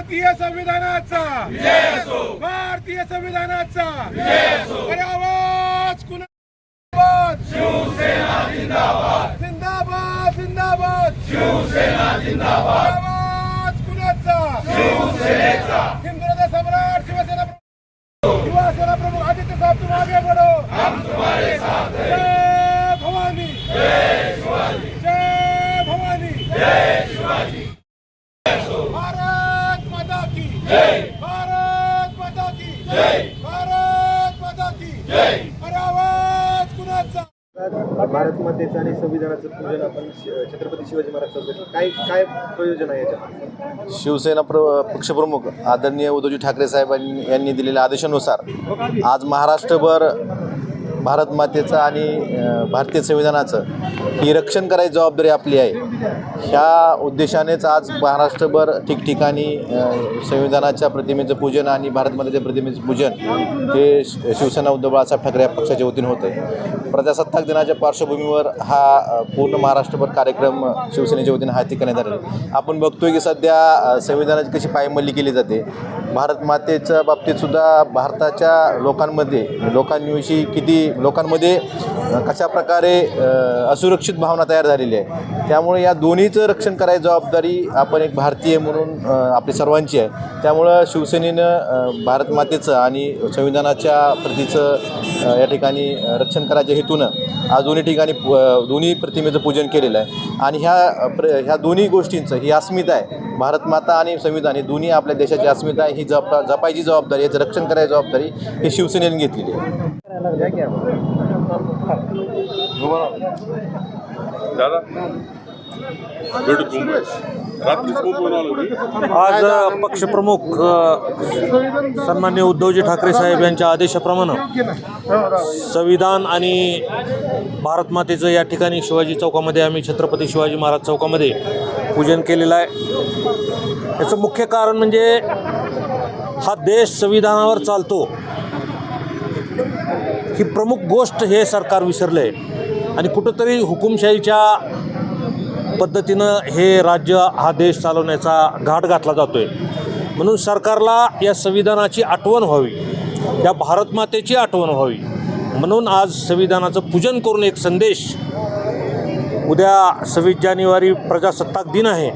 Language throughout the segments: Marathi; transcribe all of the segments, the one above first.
भारतीय संविधानाचा भारतीय संविधानाचा अरे आवाज कुणाचा? शिवसेना जिंदाबाद जिंदाबाद जिंदाबाद शिवसेना जिंदाबाद आवाज कुणाचा? शिवसेनेचा हिंदुत्व सम्राट शिवसेना युवासेना प्रमुख आदित्य साहब तुम आगे बढ़ो हम तुम्हारे साथ हैं जय भवानी जय शिवाजी जय भवानी जय शिवाजी भारत माता की जय भारत माता की जय भारत माता की जय अरे आवाज कुणाचा? भारत मातेचं आणि संविधानाचं पूजन आपण छत्रपती शिवाजी महाराज चौकात काय प्रयोजन आहे याच्यामध्ये? शिवसेना पक्षप्रमुख आदरणीय उद्धवजी ठाकरे साहेबांनी यांनी दिलेल्या आदेशानुसार आज महाराष्ट्रभर भारत मातेचं आणि भारतीय संविधानाचं ही रक्षण करायची जबाबदारी आपली आहे. ह्या उद्देशानेच आज महाराष्ट्रभर ठिकठिकाणी संविधानाच्या प्रतिमेचं पूजन आणि भारत मातेच्या प्रतिमेचं पूजन हे शिवसेना उद्धव बाळासाहेब ठाकरे या पक्षाच्या वतीने होतं आहे. प्रजासत्ताक दिनाच्या पार्श्वभूमीवर हा पूर्ण महाराष्ट्रभर कार्यक्रम शिवसेनेच्या वतीने हाती करण्यात आलेला आहे. आपण बघतोय की सध्या संविधानाची कशी पायमल्ली केली जाते. भारत मातेच्या बाबतीतसुद्धा भारताच्या लोकांविषयी किती लोकांमध्ये कशा प्रकारे असुरक्षित भावना तयार झालेली आहे. त्यामुळे या दोन्हीचं रक्षण करायची जबाबदारी आपण एक भारतीय म्हणून आपली सर्वांची आहे. त्यामुळं शिवसेनेनं भारत मातेचं आणि संविधानाच्या प्रतीचं या ठिकाणी रक्षण करायच्या हेतूनं आज दोन्ही ठिकाणी दोन्ही प्रतिमेचं पूजन केलेलं आहे. आणि ह्या दोन्ही गोष्टींचं ही अस्मिता आहे. भारत माता आणि संविधान हे दोन्ही आपल्या देशाची अस्मिता आहे. ही जपायची जबाबदारी, याचं रक्षण करायची जबाबदारी ही शिवसेनेने घेतलेली आहे. आज पक्षप्रमुख सन्माननीय उद्धवजी ठाकरे साहेब यांच्या आदेशाप्रमाणे संविधान आणि भारत मातेचं या ठिकाणी शिवाजी चौकामध्ये आम्ही छत्रपती शिवाजी महाराज चौकामध्ये पूजन केलेलं आहे. याचं मुख्य कारण म्हणजे हा देश संविधानावर चालतो ही प्रमुख गोष्ट हे सरकार विसरलं आहे आणि कुठंतरी हुकुमशाहीच्या पद्धतीनं हे राज्य हा देश चालवण्याचा घाट घातला जातो आहे. म्हणून सरकारला या संविधानाची आठवण व्हावी, या भारत मातेची आठवण व्हावी म्हणून आज संविधानाचं पूजन करून एक संदेश, उद्या 26 जानेवारी प्रजासत्ताक दिन आहे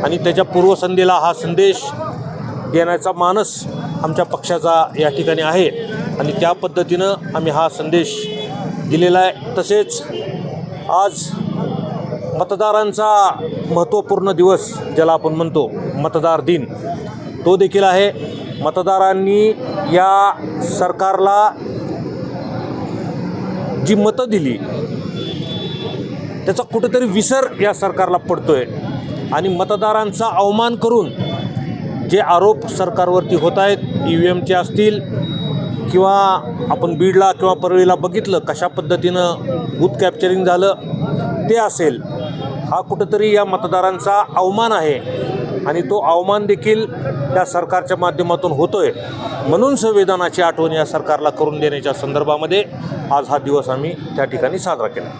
आणि त्याच्या पूर्वसंध्येला हा संदेश देण्याचा मानस आमच्या पक्षाचा या ठिकाणी आहे आणि त्या पद्धतीनं आम्ही हा संदेश दिलेला आहे. तसेच आज मतदारांचा महत्त्वपूर्ण दिवस ज्याला आपण म्हणतो मतदार दिन, तो देखील आहे. मतदारांनी या सरकारला जी मतं दिली त्याचा कुठेतरी विसर या सरकारला पडतो आहे आणि मतदारांचा अवमान करून जे आरोप सरकारवरती होत आहेत, EVMचे असतील किंवा आपण बीडला किंवा परळीला बघितलं कशा पद्धतीनं बूथ कॅप्चरिंग झालं ते असेल, हा कुठंतरी या मतदारांचा अवमान आहे आणि तो अवमान देखील त्या सरकारच्या माध्यमातून होतो आहे. म्हणून संविधानाची आठवण या सरकारला करून देण्याच्या संदर्भामध्ये आज हा दिवस आम्ही त्या ठिकाणी साजरा केला.